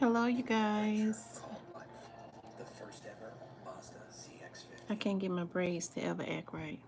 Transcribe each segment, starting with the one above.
Hello, you guys. I can't get my braids to ever act right.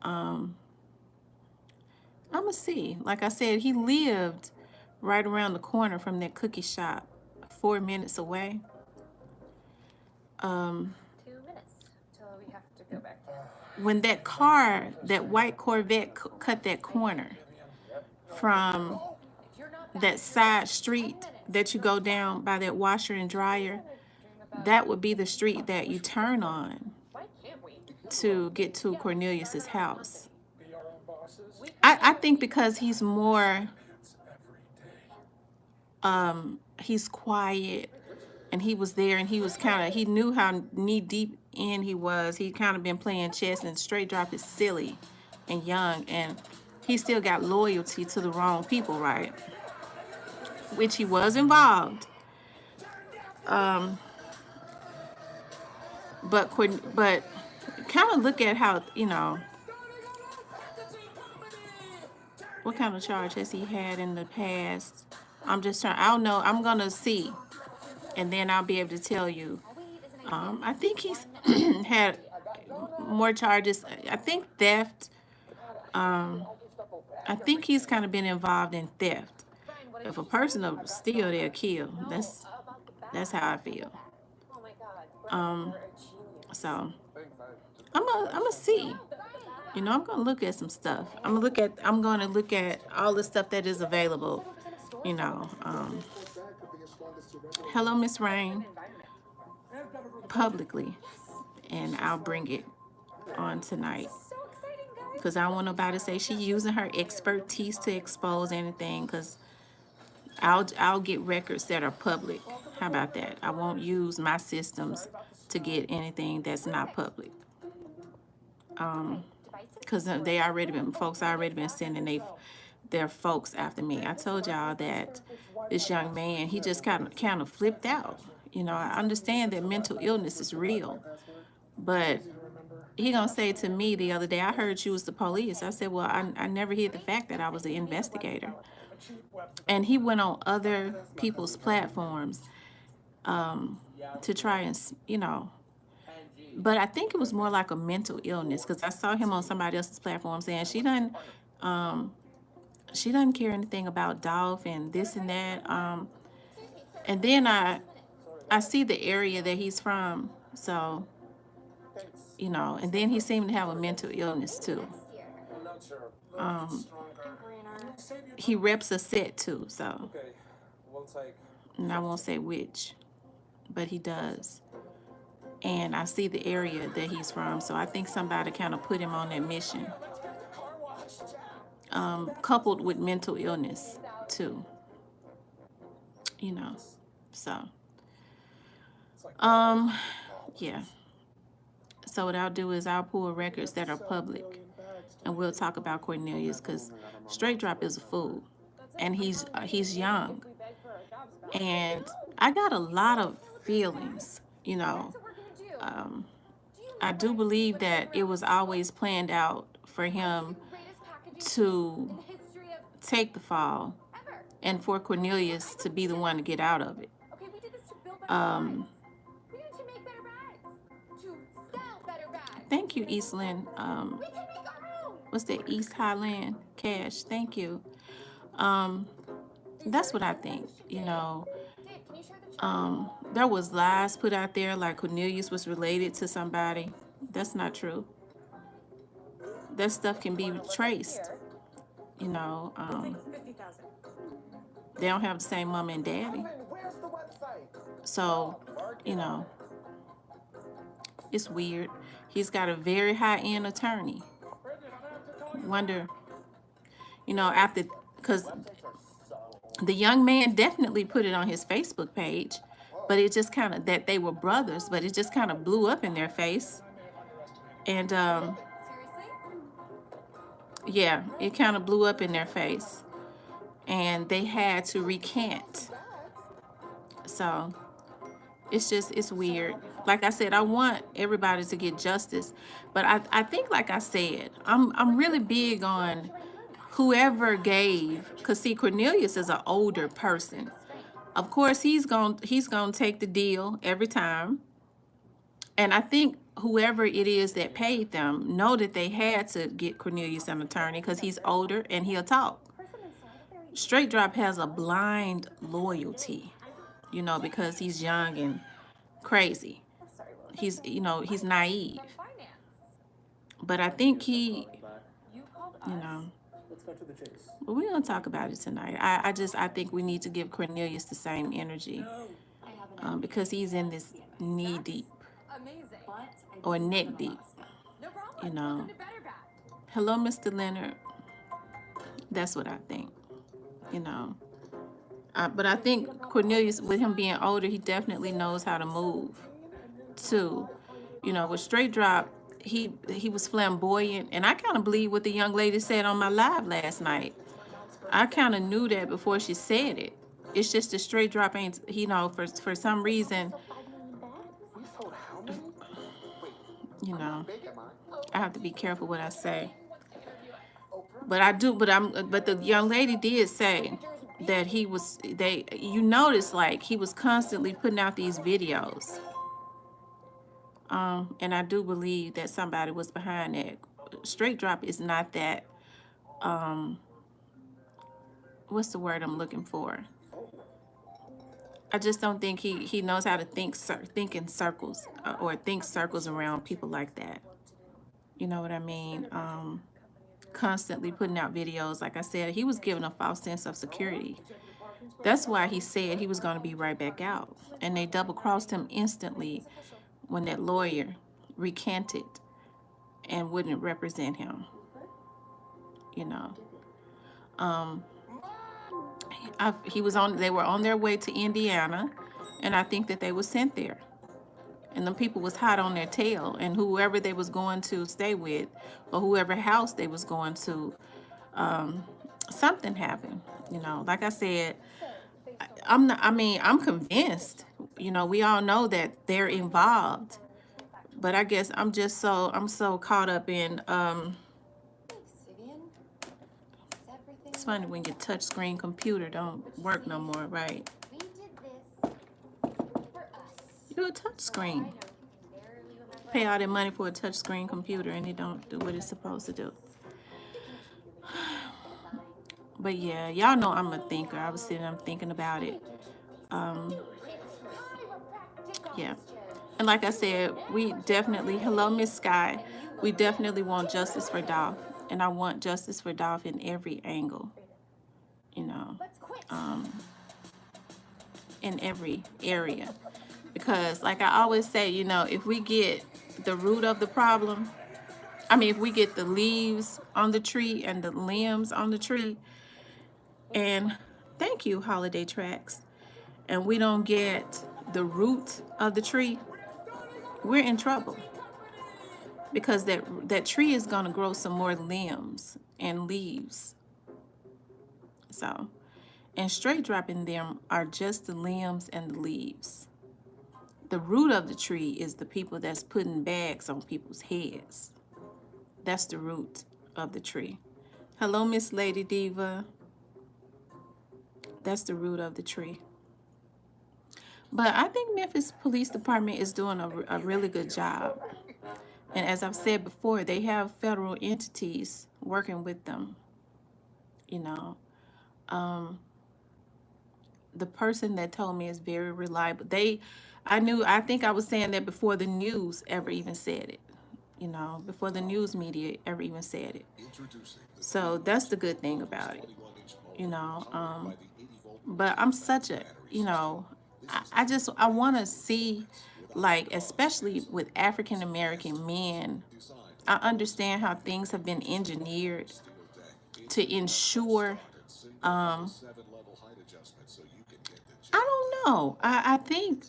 Um, I'ma see. Like I said, he lived right around the corner from that cookie shop, 4 minutes away. Um, 2 minutes till we have to go back down. when that car, that white Corvette cut that corner from that side street that you go down by that washer and dryer, that would be the street that you turn on to get to Cornelius's house. I think because he's quiet, and he was there, and he knew how knee deep in he was. He kind of been playing chess, and Straight Drop is silly and young, and he still got loyalty to the wrong people, right? Which he was involved. Um, but kind of look at how, what kind of charge has he had in the past? I don't know. I'm gonna see, and then I'll be able to tell you. I think he's had more charges. I think theft. Um, I think he's kind of been involved in theft. If a person will steal, they'll kill. That's how I feel. Um, so I'm gonna see. I'm gonna look at some stuff. I'm gonna look at all the stuff that is available. You know. Hello, Miss Rain, publicly, and I'll bring it on tonight. Because I don't want nobody to say she using her expertise to expose anything, because I'll get records that are public. How about that? I won't use my systems to get anything that's not public. Because folks already been sending their folks after me. I told y'all that this young man, he just kind of flipped out. I understand that mental illness is real, but he gonna say to me the other day, I heard you was the police. I said, well, I never hid the fact that I was an investigator. And he went on other people's platforms to try and, but I think it was more like a mental illness, because I saw him on somebody else's platform saying she doesn't care anything about Dolph and this and that. And then I see the area that he's from, so and then he seemed to have a mental illness too. He reps a set too, so, and I won't say which, but he does. And I see the area that he's from, so I think somebody kind of put him on that mission, coupled with mental illness too. So, yeah. So what I'll do is I'll pull records that are public, and we'll talk about Cornelius, because Straight Drop is a fool, and he's young, and I got a lot of feelings. I do believe that it was always planned out for him to take the fall, and for Cornelius to be the one to get out of it. Thank you, Eastland. What's that? East Highland Cash. Thank you. That's what I think. There was lies put out there like Cornelius was related to somebody. That's not true. That stuff can be traced. They don't have the same mom and daddy. So, it's weird. He's got a very high-end attorney. Wonder, after, because the young man definitely put it on his Facebook page, but it just kind of, that they were brothers, but it just kind of blew up in their face. And, yeah, it kind of blew up in their face. And they had to recant. So, it's weird. Like I said, I want everybody to get justice, but I think, like I said, I'm really big on whoever gave, because see, Cornelius is an older person. Of course, he's gonna take the deal every time. And I think whoever it is that paid them know that they had to get Cornelius an attorney, because he's older and he'll talk. Straight Drop has a blind loyalty, because he's young and crazy. He's naive. But I think he, you know, but we're gonna talk about it tonight. I think we need to give Cornelius the same energy, because he's in this knee deep or neck deep, you know. Hello, Mr. Leonard. That's what I think, you know. But I think Cornelius, with him being older, he definitely knows how to move too. You know, with straight drop, he was flamboyant, and I kind of believe what the young lady said on my live last night. I kind of knew that before she said it. It's just the straight drop ain't, you know, for some reason, you know, I have to be careful what I say. But I do, but the young lady did say that you notice like he was constantly putting out these videos. And I do believe that somebody was behind that. Straight drop is not that, what's the word I'm looking for? I just don't think he knows how to think in circles, or think circles around people like that. You know what I mean? Constantly putting out videos. Like I said, he was given a false sense of security. That's why he said he was going to be right back out. And they double crossed him instantly when that lawyer recanted and wouldn't represent him. You know, they were on their way to Indiana, and I think that they were sent there. And the people was hot on their tail, and whoever they was going to stay with, or whoever house they was going to, something happened. You know, like I said, I'm convinced, you know, we all know that they're involved, but I guess I'm so caught up in, it's funny when your touch screen computer don't work no more, right? You're a touch screen. Pay all that money for a touch screen computer and it don't do what it's supposed to do. But yeah, y'all know I'm a thinker. I was sitting, I'm thinking about it. Yeah. And like I said, we definitely, hello, Miss Sky. We definitely want justice for Dolph. And I want justice for Dolph in every angle, you know, in every area. Because like I always say, you know, if we get the root of the problem, if we get the leaves on the tree and the limbs on the tree, and thank you, Holiday Tracks, and we don't get the root of the tree, we're in trouble. Because that tree is going to grow some more limbs and leaves. So, and straight dropping them are just the limbs and the leaves. The root of the tree is the people that's putting bags on people's heads. That's the root of the tree. Hello, Miss Lady Diva. That's the root of the tree. But I think Memphis Police Department is doing a really good job. And as I've said before, they have federal entities working with them. You know, the person that told me is very reliable. I think I was saying that before the news ever even said it. You know, before the news media ever even said it. So that's the good thing about it. You know, but I'm such a, you know, I want to see, like, especially with African American men, I understand how things have been engineered to ensure, I don't know. I think,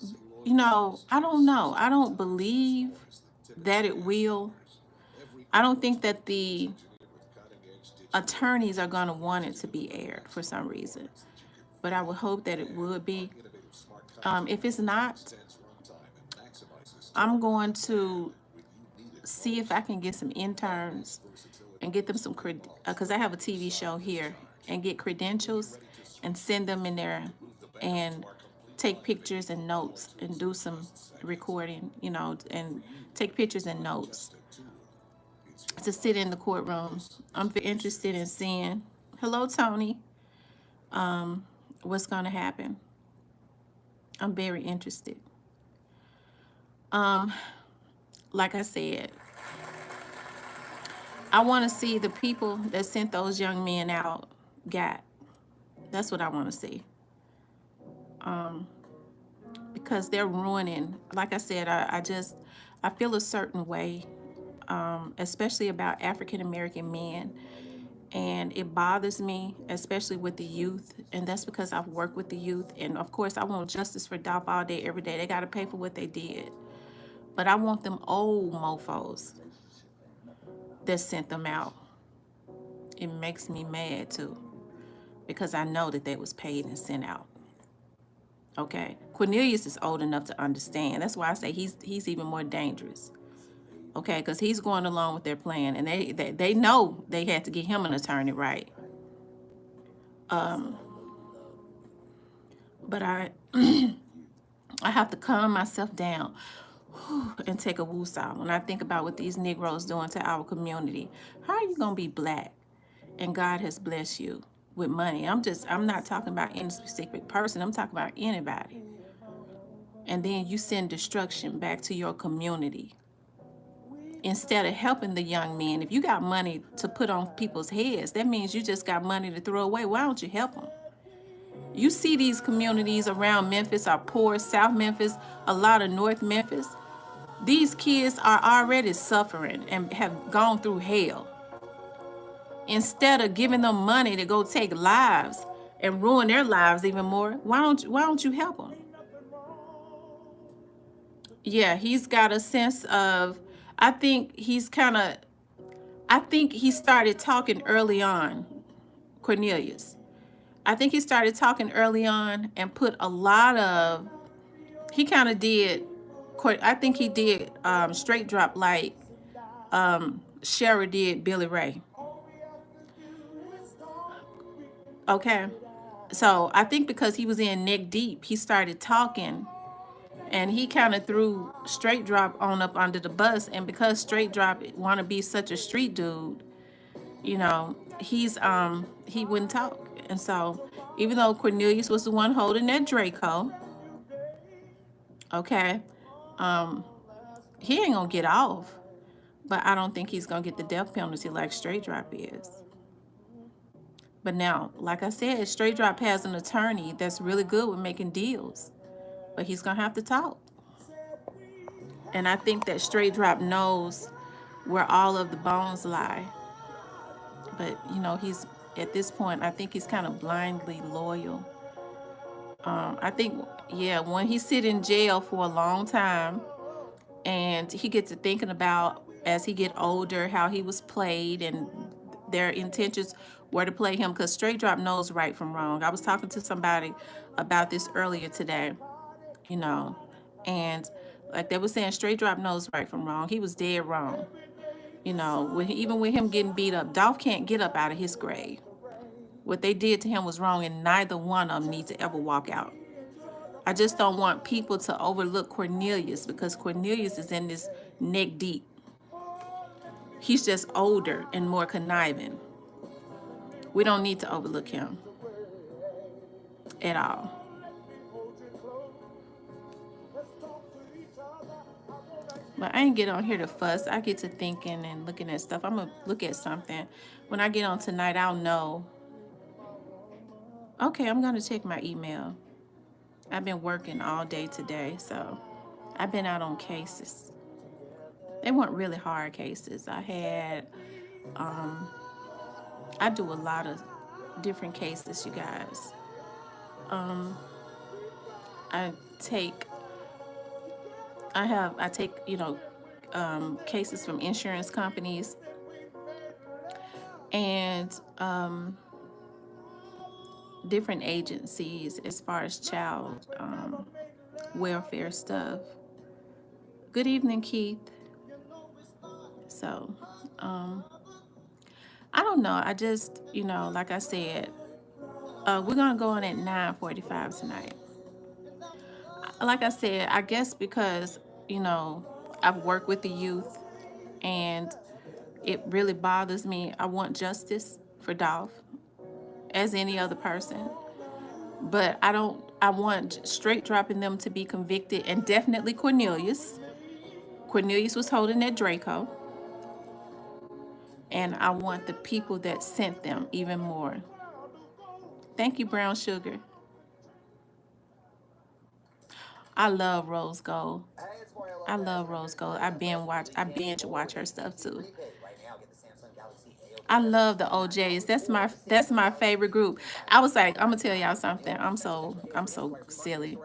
you know, I don't know. I don't believe that it will. I don't think that the attorneys are going to want it to be aired for some reason. But I would hope that it would be. If it's not, I'm going to see if I can get some interns and get them some, because I have a TV show here, and get credentials and send them in there and take pictures and notes and do some recording, you know, and take pictures and notes to sit in the courtroom. I'm very interested in seeing, hello, Tony, what's going to happen. I'm very interested. Like I said, I want to see the people that sent those young men out got. That's what I want to see. Um, because they're ruining. Like I said, I feel a certain way, especially about African American men, and it bothers me, especially with the youth. And that's because I've worked with the youth, and of course, I want justice for Dolph all day, every day. They got to pay for what they did, but I want them old mofo's that sent them out. It makes me mad too, because I know that they was paid and sent out. Okay, Cornelius is old enough to understand. That's why I say he's even more dangerous. Okay, because he's going along with their plan, and they know they had to get him an attorney, right? Um, but I I have to calm myself down and take a woosah when I think about what these Negroes doing to our community. How are you gonna be black and God has blessed you with money? I'm not talking about any specific person. I'm talking about anybody. And then you send destruction back to your community instead of helping the young men. If you got money to put on people's heads, that means you just got money to throw away. Why don't you help them? You see these communities around Memphis are poor, South Memphis, a lot of North Memphis. These kids are already suffering and have gone through hell. Instead of giving them money to go take lives and ruin their lives even more, why don't you help them? Yeah, he's got a sense of, I think he's kind of, I think he started talking early on, Cornelius. I think he started talking early on and put a lot of, he kind of did, I think he did straight drop like Shara did Billy Ray. Okay. So I think because he was in neck deep, he started talking and he kind of threw straight drop on up under the bus. And because straight drop want to be such a street dude, he wouldn't talk. And so even though Cornelius was the one holding that Draco, okay, um, he ain't gonna get off. But I don't think he's gonna get the death penalty like straight drop is. But now, like I said, straight drop has an attorney that's really good with making deals. But he's gonna have to talk. And I think that straight drop knows where all of the bones lie. But he's at this point, I think he's kind of blindly loyal. I think, yeah, when he sit in jail for a long time and he gets to thinking about as he get older how he was played and their intentions were to play him, because straight drop knows right from wrong. I was talking to somebody about this earlier today, you know, and like they were saying, straight drop knows right from wrong. He was dead wrong. Even with him getting beat up, Dolph can't get up out of his grave. What they did to him was wrong, and neither one of them need to ever walk out. I just don't want people to overlook Cornelius because Cornelius is in this neck deep. He's just older and more conniving. We don't need to overlook him at all. But I ain't get on here to fuss. I get to thinking and looking at stuff. I'm going to look at something. When I get on tonight, I'll know. Okay, I'm going to check my email. I've been working all day today, so I've been out on cases. They weren't really hard cases. I do a lot of different cases, you guys. I take, cases from insurance companies and different agencies as far as child welfare stuff. Good evening, Keith. So, I don't know. I just, like I said, we're gonna go on at 9:45 tonight. Like I said, I guess because I've worked with the youth, and it really bothers me. I want justice for Dolph, as any other person, but I don't. I want straight dropping them to be convicted, and definitely Cornelius. Cornelius was holding that Draco. and I want the people that sent them even more. Thank you, Brown Sugar. I love Rose Gold. I love Rose Gold. I binge watch her stuff too. I love the OJs. That's my favorite group. I was like, I'm gonna tell y'all something. I'm so silly.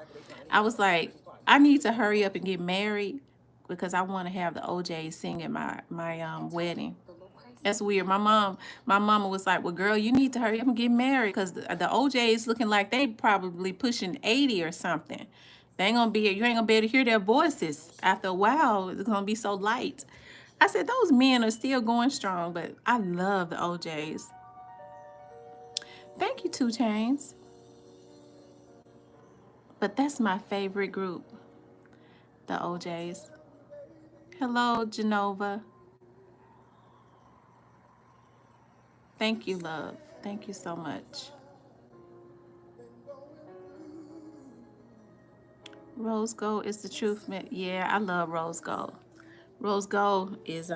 I was like, I need to hurry up and get married because I want to have the OJs sing at my wedding. That's weird. My mama was like, "Well, girl, you need to hurry up and get married because the OJs looking like they probably pushing 80 or something. They ain't gonna be You ain't gonna be able to hear their voices after a while. It's gonna be so light." I said, "Those men are still going strong, but I love the OJs." Thank you, Two Chains. But that's my favorite group, the OJs. Hello, Genova. Thank you, love. Thank you so much. Rose Gold is the truth, man. Yeah, I love Rose Gold. Rose Gold is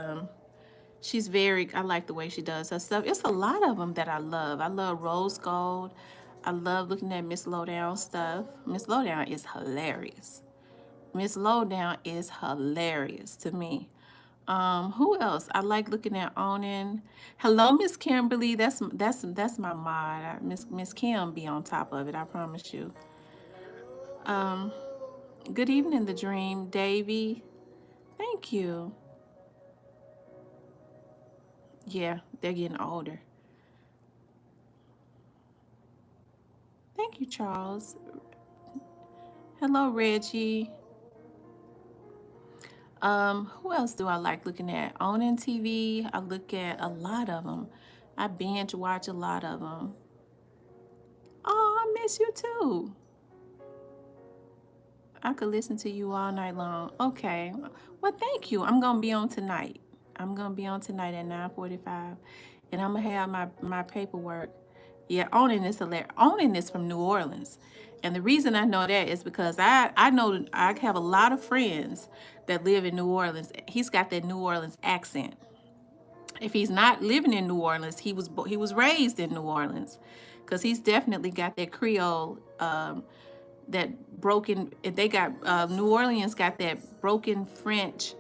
she's very, I like the way she does her stuff. It's a lot of them that I love. I love Rose Gold. I love looking at Miss Lowdown stuff. Miss Lowdown is hilarious. Miss Lowdown is hilarious to me. Who else? I like looking at Onan. Hello, Miss Kimberly. That's my mod. Miss Kim be on top of it. I promise you. Um, Good evening, the Dream, Davy. Thank you. Yeah, they're getting older. Thank you, Charles. Hello, Reggie. Who else do I like looking at? Onan TV. I look at a lot of them. I binge watch a lot of them. Oh, I miss you too. I could listen to you all night long. Okay. Well, thank you. I'm gonna be on tonight. I'm gonna be on tonight at 9:45, and I'm gonna have my paperwork. Yeah, Onan is hilarious. Onan is from New Orleans, and the reason I know that is because I know I have a lot of friends that live in New Orleans. He's got that New Orleans accent. If he's not living in New Orleans, he was raised in New Orleans, because he's definitely got that Creole. That broken They got New Orleans got that broken French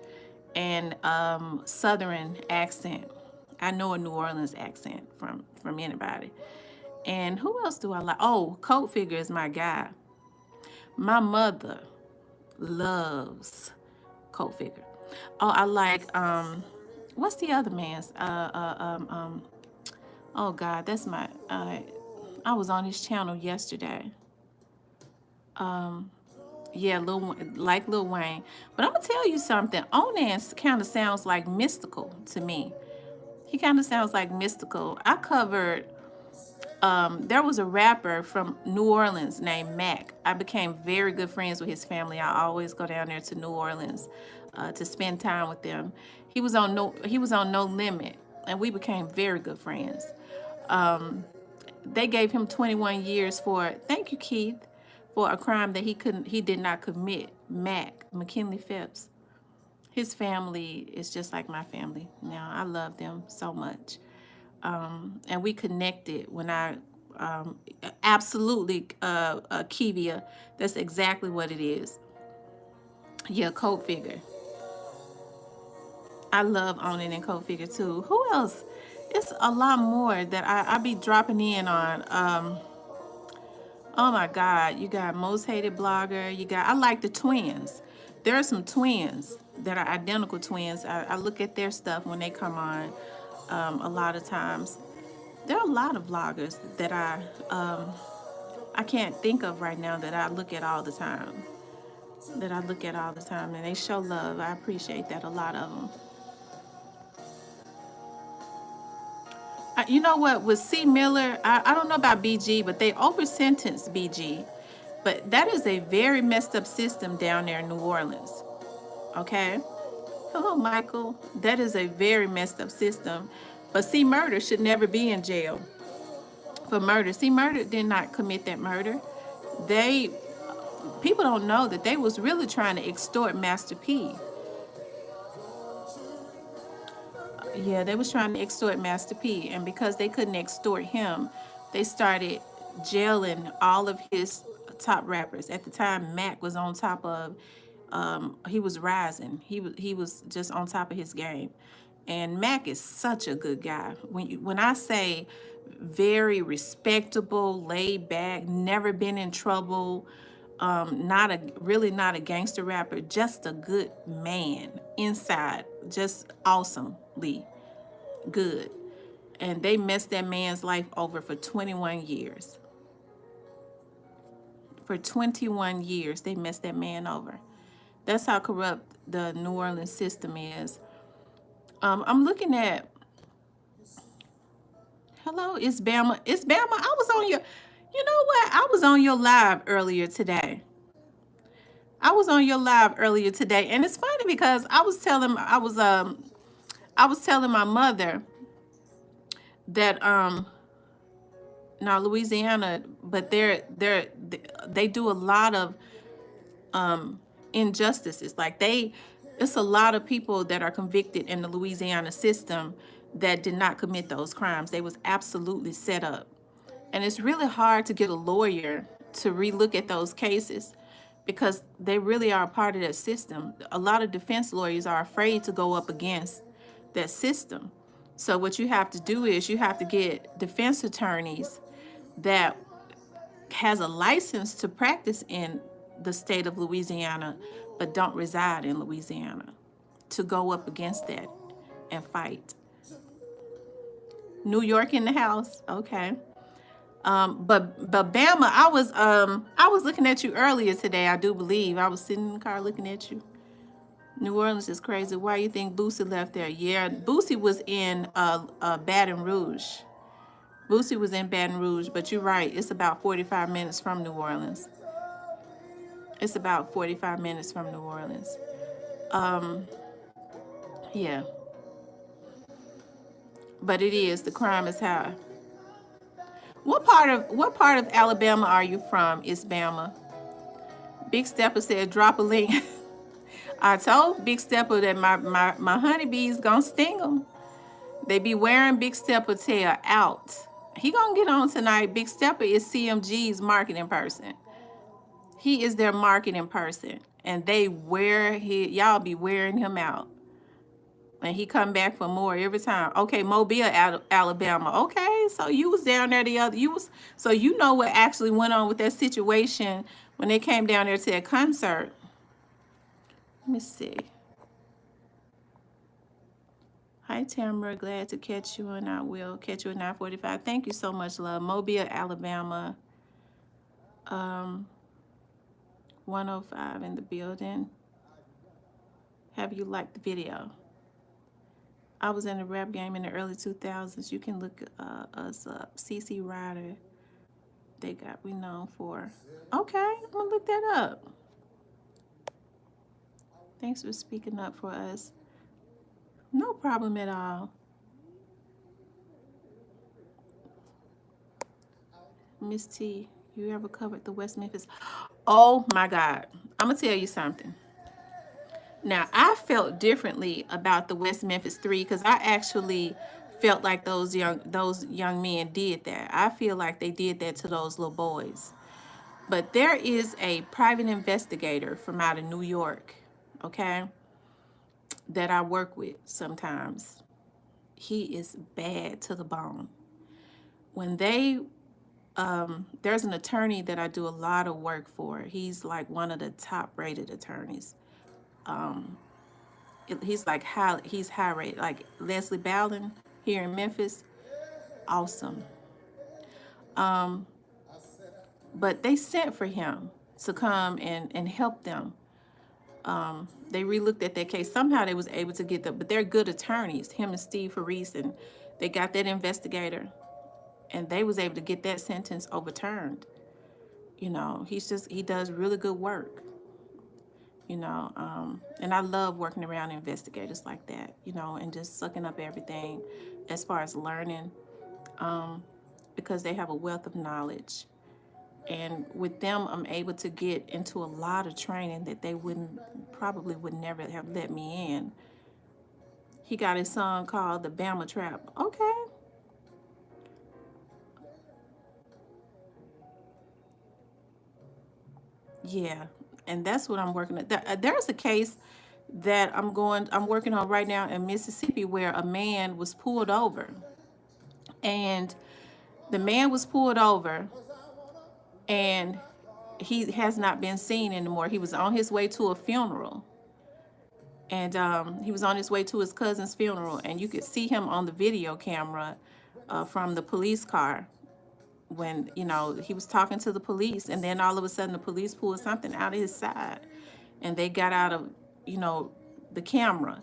and Southern accent. I know a New Orleans accent from anybody. And who else do I like? Oh, Coat Figure is my guy. My mother loves Coat Figure. Oh, I like what's the other man's? Oh God, that's my. I was on his channel yesterday. Yeah, like Lil Wayne. But I'm gonna tell you something. Onan kind of sounds like mystical to me. He kind of sounds like mystical. I covered. There was a rapper from New Orleans named Mac. I became very good friends with his family. I always go down there to New Orleans to spend time with them. He was on No Limit, and we became very good friends. They gave him 21 years for, thank you, Keith, for a crime that he did not commit. McKinley Phipps. His family is just like my family now. I love them so much. And we connected when I absolutely Kivia. That's exactly what it is. Yeah, Coat Figure. I love owning and Coat Figure too. Who else? It's a lot more that I be dropping in on. Oh my God, you got Most Hated Blogger. I like the twins. There are some twins that are identical twins. I look at their stuff when they come on a lot of times. There are a lot of vloggers that I can't think of right now that I look at all the time. And they show love. I appreciate that, a lot of them. You know what? With C. Miller, I don't know about BG, but they over sentenced BG. But that is a very messed up system down there in New Orleans. Okay? Hello, Michael. That is a very messed up system. But C. Murder should never be in jail for murder. C. Murder did not commit that murder. They People don't know that they was really trying to extort Master P. Yeah, they was trying to extort Master P, and because they couldn't extort him, they started jailing all of his top rappers. At the time, Mac was on top of, he was rising. He was just on top of his game, and Mac is such a good guy. When I say very respectable, laid back, never been in trouble, not a gangster rapper, just a good man inside, just awesomely good. And they messed that man's life over for 21 years. For 21 years, they messed that man over. That's how corrupt the New Orleans system is. I'm looking at, hello, it's Bama. It's Bama. I was on your, you know what? I was on your live earlier today. I was on your live earlier today, and it's funny because I was telling my mother that now Louisiana, but they do a lot of injustices. Like it's a lot of people that are convicted in the Louisiana system that did not commit those crimes. They was absolutely set up. And it's really hard to get a lawyer to relook at those cases because they really are a part of that system. A lot of defense lawyers are afraid to go up against that system. So what you have to do is you have to get defense attorneys that has a license to practice in the state of Louisiana, but don't reside in Louisiana, to go up against that and fight. New York in the house, okay. But Bama, I was looking at you earlier today. I do believe I was sitting in the car looking at you. New Orleans is crazy. Why you think Boosie left there? Yeah, Boosie was in Baton Rouge. Boosie was in Baton Rouge, but you're right. It's about 45 minutes from New Orleans. It's about 45 minutes from New Orleans. Yeah, but it is, the crime is high. What part of Alabama are you from? It's Bama. Big Stepper said drop a link. I told Big Stepper that my honeybees gonna sting them. They be wearing Big Stepper tail out. He gonna get on tonight. Big Stepper is CMG's marketing person. He is their marketing person, and they wear y'all be wearing him out. And he come back for more every time. Okay, Mobile, Alabama. Okay, so you was down there so you know what actually went on with that situation when they came down there to that concert. Let me see. Hi, Tamara. Glad to catch you, and I will catch you at 9:45. Thank you so much, love. Mobile, Alabama. 105 in the building. Have you liked the video? I was in the rap game in the early 2000s. You can look us up. CC Rider. They got we known for. Okay, I'm gonna look that up. Thanks for speaking up for us. No problem at all. Miss T, you ever covered the West Memphis? Oh my God. I'm gonna tell you something. Now, I felt differently about the West Memphis Three because I actually felt like those young men did that. I feel like they did that to those little boys. But there is a private investigator from out of New York, okay, that I work with sometimes. He is bad to the bone. When there's an attorney that I do a lot of work for. He's like one of the top rated attorneys. He's high rated, like Leslie Bowden here in Memphis. Awesome. But they sent for him to come and help them. They relooked at that case. Somehow they was able to get but they're good attorneys, him and Steve Faris, and they got that investigator, and they was able to get that sentence overturned. He does really good work. And I love working around investigators like that, and just sucking up everything as far as learning, because they have a wealth of knowledge. And with them, I'm able to get into a lot of training that they would never have let me in. He got his song called The Bama Trap. Okay. Yeah. And that's what I'm working at. There's a case that I'm working on right now in Mississippi where a man was pulled over. And the man was pulled over and he has not been seen anymore. He was on his way to a funeral. And he was on his way to his cousin's funeral, and you could see him on the video camera from the police car when, you know, he was talking to the police, and then all of a sudden the police pulled something out of his side, and they got out of, you know, the camera,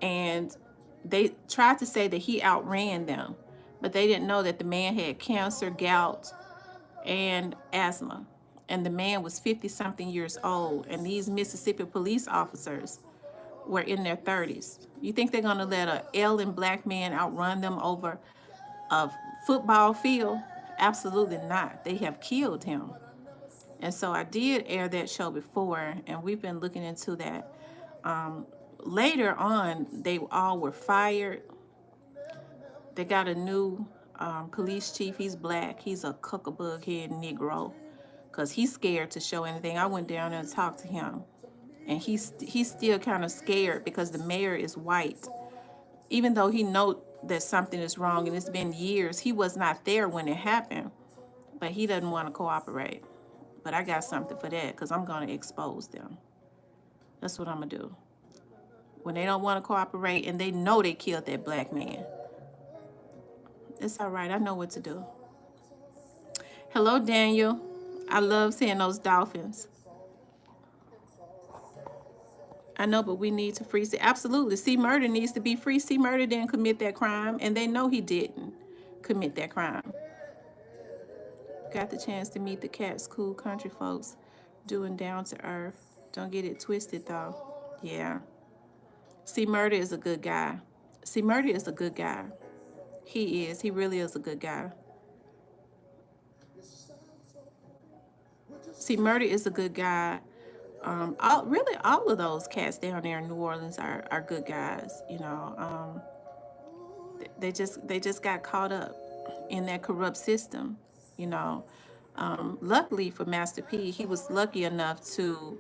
and they tried to say that he outran them, but they didn't know that the man had cancer, gout, and asthma. And the man was 50 something years old, and these Mississippi police officers were in their 30s. You think they're going to let a ailing black man outrun them over a football field? Absolutely not. They have killed him. And so I did air that show before, and we've been looking into that. Later on, they all were fired. They got a new police chief. He's black. He's a cuckabug head Negro because he's scared to show anything. I went down there and talked to him, and he's still kind of scared because the mayor is white. Even though he know that something is wrong, and it's been years, he was not there when it happened, but he doesn't want to cooperate. But I got something for that because I'm going to expose them. That's what I'm going to do. When they don't want to cooperate and they know they killed that black man, it's all right. I know what to do. Hello, Daniel. I love seeing those dolphins. I know, but we need to free. Absolutely. C. Murder needs to be free. C. Murder didn't commit that crime, and they know he didn't commit that crime. Got the chance to meet the cats, cool country folks, doing down to earth. Don't get it twisted, though. Yeah. C. Murder is a good guy. C. Murder is a good guy. He is. He really is a good guy. C. Murder is a good guy. Really, all of those cats down there in New Orleans are good guys. You know, they just got caught up in that corrupt system. You know, luckily for Master P, he was lucky enough to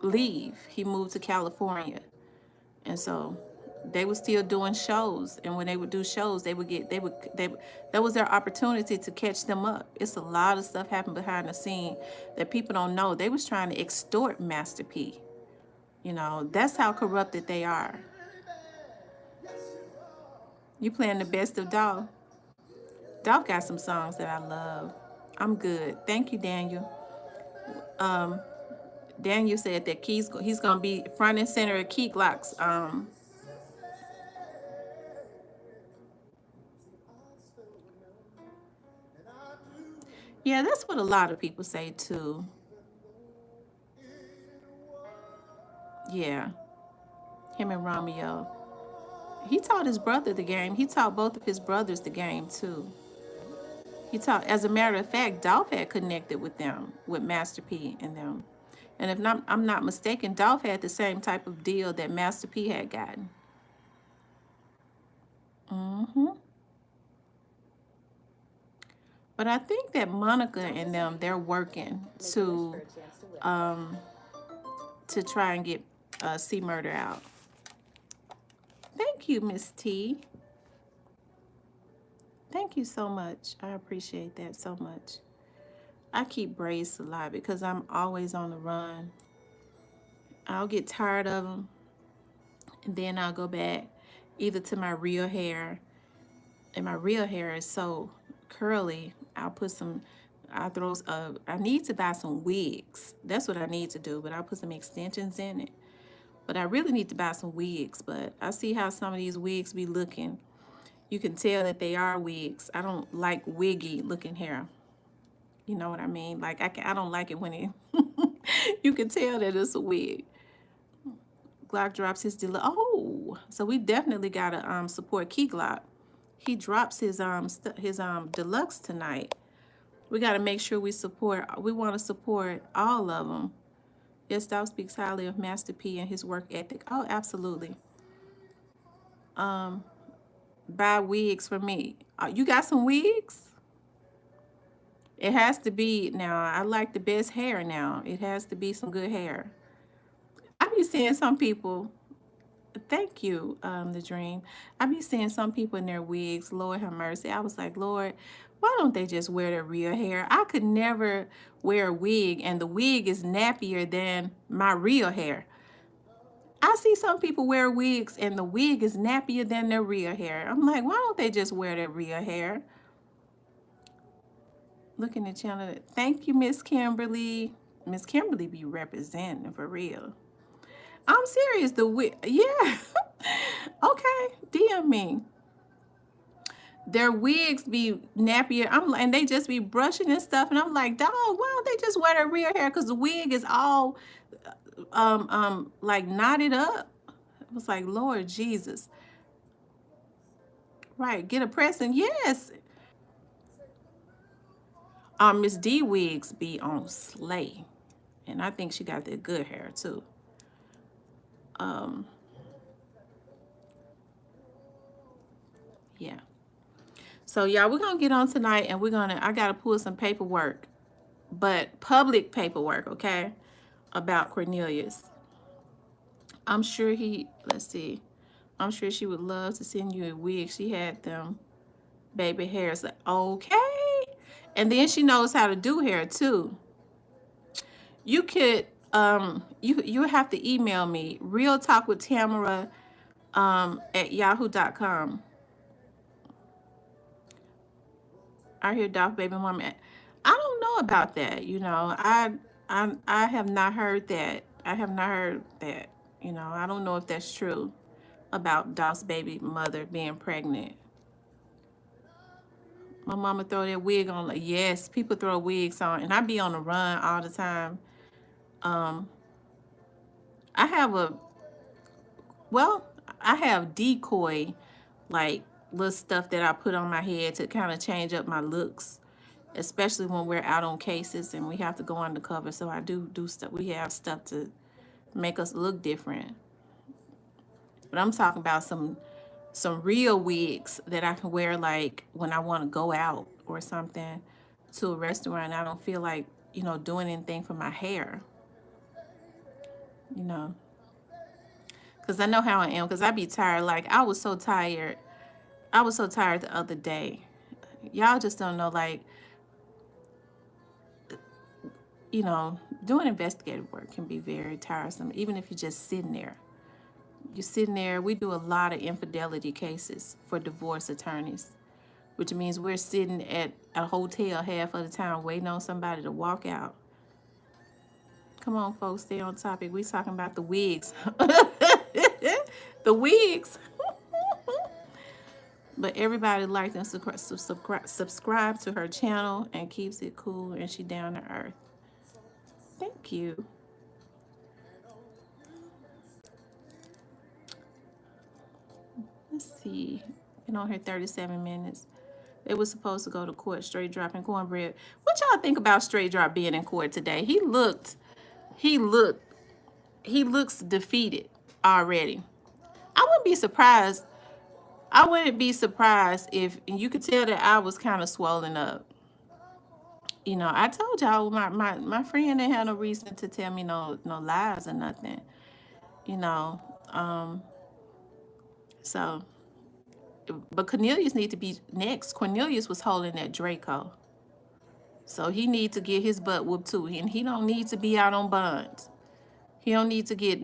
leave. He moved to California, and so they were still doing shows. And when they would do shows, that was their opportunity to catch them up. It's a lot of stuff happened behind the scene that people don't know. They was trying to extort Master P. You know, that's how corrupted they are. You playing the best of Dolph. Dolph got some songs that I love. I'm good. Thank you, Daniel. Daniel said that he's gonna be front and center of Key Glock's. Yeah, that's what a lot of people say too. Yeah, him and Romeo. He taught his brother the game. He taught both of his brothers the game too. He taught, as a matter of fact, Dolph had connected with them, with Master P and them. And if not, I'm not mistaken, Dolph had the same type of deal that Master P had gotten. But I think that Monica and them, they're working to try and get C. Murder out. Thank you, Miss T. Thank you so much. I appreciate that so much. I keep braids a lot because I'm always on the run. I'll get tired of them, and then I'll go back either to my real hair, and my real hair is so curly. I'll put some, I need to buy some wigs. That's what I need to do, but I'll put some extensions in it. But I really need to buy some wigs, but I see how some of these wigs be looking. You can tell that they are wigs. I don't like wiggy looking hair. You know what I mean? Like, I don't like it when it, you can tell that it's a wig. Glock drops his oh, so we definitely gotta support Key Glock. He drops his deluxe tonight. We gotta make sure we support. We want to support all of them. Yes, thou speaks highly of Master P and his work ethic. Oh, absolutely. Um, buy wigs for me. You got some wigs? It has to be now. I like the best hair now. It has to be some good hair. I be seeing some people. Thank you, the dream. I be seeing some people in their wigs. Lord have mercy. I was like, Lord, why don't they just wear their real hair? I could never wear a wig, and the wig is nappier than my real hair. I see some people wear wigs, and the wig is nappier than their real hair. I'm like, why don't they just wear their real hair? Looking at channel. Thank you, Miss Kimberly. Miss Kimberly be representing for real. I'm serious. The wig, yeah. Okay, DM me. Their wigs be nappier. And they just be brushing and stuff. And I'm like, dog, why don't they just wear their real hair? Because the wig is all like knotted up. I was like, Lord Jesus. Right, get a pressing. Yes. Miss D wigs be on slay. And I think she got that good hair too. Yeah. So y'all, we're gonna get on tonight, and I gotta pull some paperwork, but public paperwork, okay, about Cornelius. I'm sure let's see, I'm sure she would love to send you a wig. She had them baby hairs. Like, okay. And then she knows how to do hair too. You could you have to email me real talk with Tamara at yahoo.com. I hear Dolph baby mama. I don't know about that. I have not heard that. I have not heard that. I don't know if that's true about Dolph's baby mother being pregnant. My mama throw that wig on. Like, yes, people throw wigs on, and I be on the run all the time. Um, I have I have decoy, like little stuff that I put on my head to kind of change up my looks, especially when we're out on cases and we have to go undercover. So I do stuff. We have stuff to make us look different. But I'm talking about some real wigs that I can wear, like when I want to go out or something to a restaurant. I don't feel like doing anything for my hair. You know, because I know how I am. Because I be tired. Like I was so tired. I was so tired the other day. Y'all just don't know. Like doing investigative work can be very tiresome, even if you're just sitting there. You're sitting there. We do a lot of infidelity cases for divorce attorneys, which means we're sitting at a hotel half of the time waiting on somebody to walk out. Come on, folks, stay on topic. We talking about the wigs. The wigs. But everybody likes and subscribe to her channel and keeps it cool, and she down to earth. Thank you. Let's see. Been on here 37 minutes. They was supposed to go to court straight dropping cornbread. What y'all think about straight drop being in court today? He looks defeated already. I wouldn't be surprised if you could tell that I was kind of swollen up. I told y'all my friend didn't have no reason to tell me no lies or nothing. You know, um, so but Cornelius need to be next. Cornelius was holding that Draco, so he need to get his butt whooped too, and he don't need to be out on bonds. He don't need to get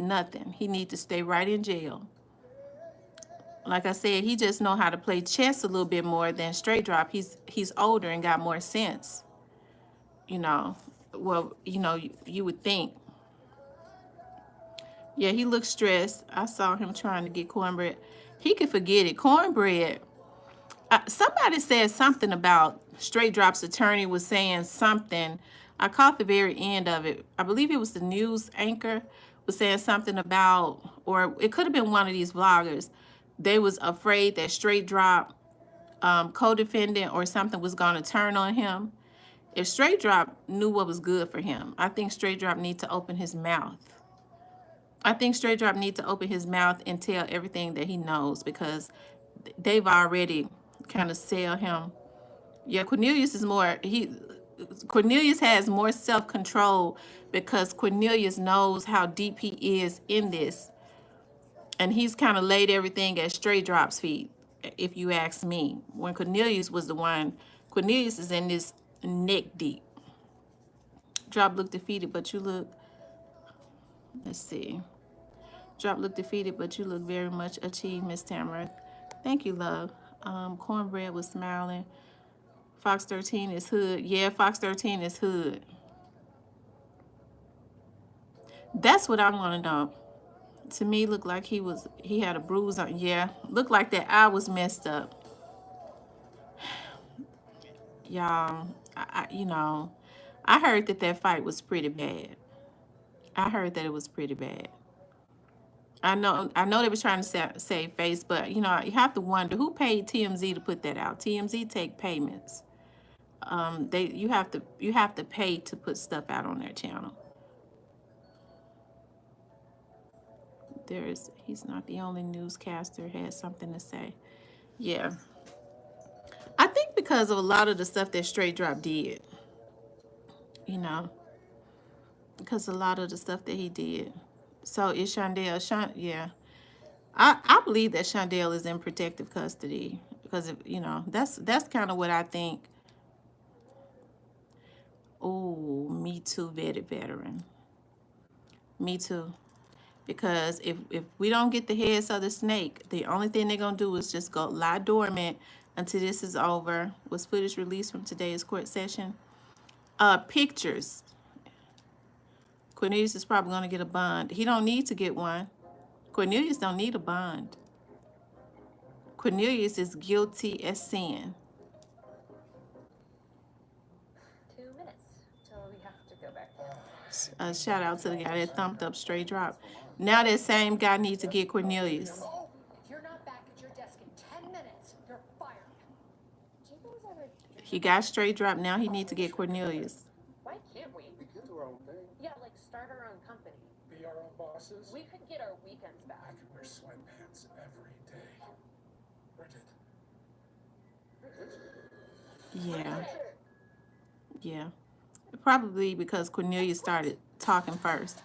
nothing. He need to stay right in jail. Like I said, he just know how to play chess a little bit more than straight drop. He's older and got more sense. You know, well, you would think. Yeah, he looked stressed. I saw him trying to get cornbread. He could forget it. Cornbread. Somebody said something about straight drop's attorney was saying something. I caught the very end of it. I believe it was the news anchor was saying something about, or it could have been one of these vloggers. They was afraid that straight drop co-defendant or something was going to turn on him If Straight Drop knew what was good for him, I think Straight Drop need to open his mouth. I think Straight Drop need to open his mouth and tell everything that he knows, because they've already kind of sell him. Yeah, Cornelius has more self-control, because Cornelius knows how deep he is in this, and he's kind of laid everything at Straight Drop's feet, if you ask me. When Cornelius was the one, Cornelius is in this neck deep. Drop look defeated, but you look, let's see. Drop look defeated, but you look very much achieved, Miss Tamara. Thank you, love. Cornbread was smiling. Fox 13 is hood. Yeah, Fox 13 is hood. That's what I want to know. To me, looked like he had a bruise on. Yeah, looked like that eye was messed up. Y'all, I heard that fight was pretty bad. I heard that it was pretty bad. I know they was trying to save face, but you have to wonder who paid TMZ to put that out. TMZ take payments. You have to pay to put stuff out on their channel. He's not the only newscaster has something to say. Yeah. I think because of a lot of the stuff that Straight Drop did, because a lot of the stuff that he did. So is Shondell, yeah. I believe that Shondell is in protective custody, because that's kind of what I think. Oh, me too, veteran. Me too. Because if we don't get the heads of the snake, the only thing they're going to do is just go lie dormant until this is over. Was footage released from today's court session? Pictures. Cornelius is probably going to get a bond. He don't need to get one. Cornelius don't need a bond. Cornelius is guilty as sin. 2 minutes till we have to go back. Shout out to the guy that thumped up Straight Drop. Now that same guy needs to get Cornelius. If you're not back at your desk in 10 minutes, you're fired. He got Straight Drop. Now he needs to get Cornelius. Why can't we? We can do our own thing. Yeah, like start our own company. Be our own bosses. We could get our weekends back. I could wear sweatpants every day. Bridget. Yeah. Yeah. Probably because Cornelius started talking first.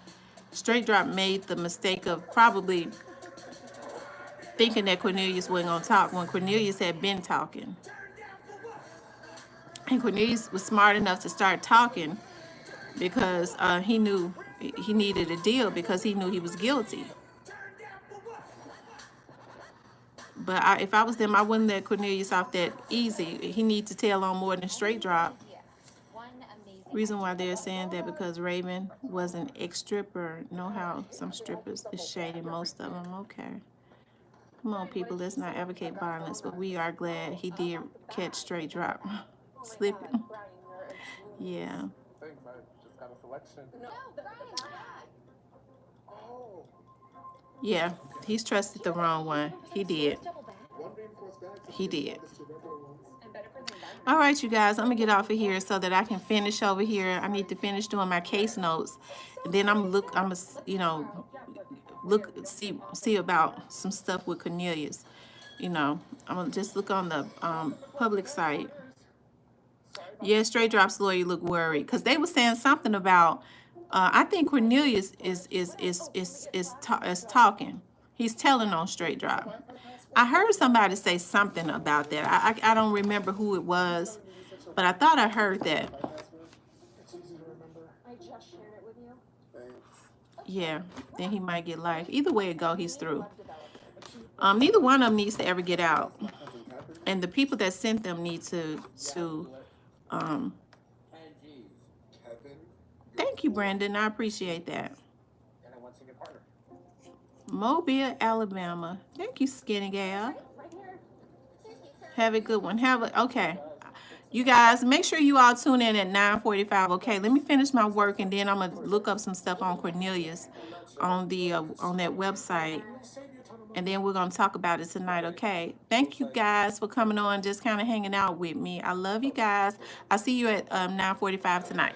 Straight Drop made the mistake of probably thinking that Cornelius wasn't going to talk when Cornelius had been talking. And Cornelius was smart enough to start talking because he knew he needed a deal, because he knew he was guilty. But if I was them, I wouldn't let Cornelius off that easy. He needs to tell on more than Straight Drop. Reason why they're saying that because Raven was an ex-stripper. Know how some strippers is shady, most of them. Okay. Come on, people. Let's not advocate violence, but we are glad he did catch Straight Drop slipping. Yeah. Yeah, he's trusted the wrong one. He did. He did. All right, you guys, I'm gonna get off of here so that I can finish over here. I need to finish doing my case notes, and then I'm gonna see about some stuff with Cornelius. I'm gonna just look on the public site. Yeah, Straight Drop's lawyer looked worried because they were saying something about. I think Cornelius is talking. He's telling on Straight Drop. I heard somebody say something about that. I don't remember who it was, but I thought I heard that. I just shared it with you. Yeah, then he might get life. Either way it go, he's through. Neither one of them needs to ever get out, and the people that sent them need to. Thank you, Brandon. I appreciate that. Mobile, Alabama. Thank you, Skinny Gal. Have a good one. Okay. You guys, make sure you all tune in at 9:45. Okay, let me finish my work, and then I'm gonna look up some stuff on Cornelius on that website. and then we're gonna talk about it tonight, okay? Thank you guys for coming on, just kind of hanging out with me. I love you guys. I'll see you at 9:45 tonight.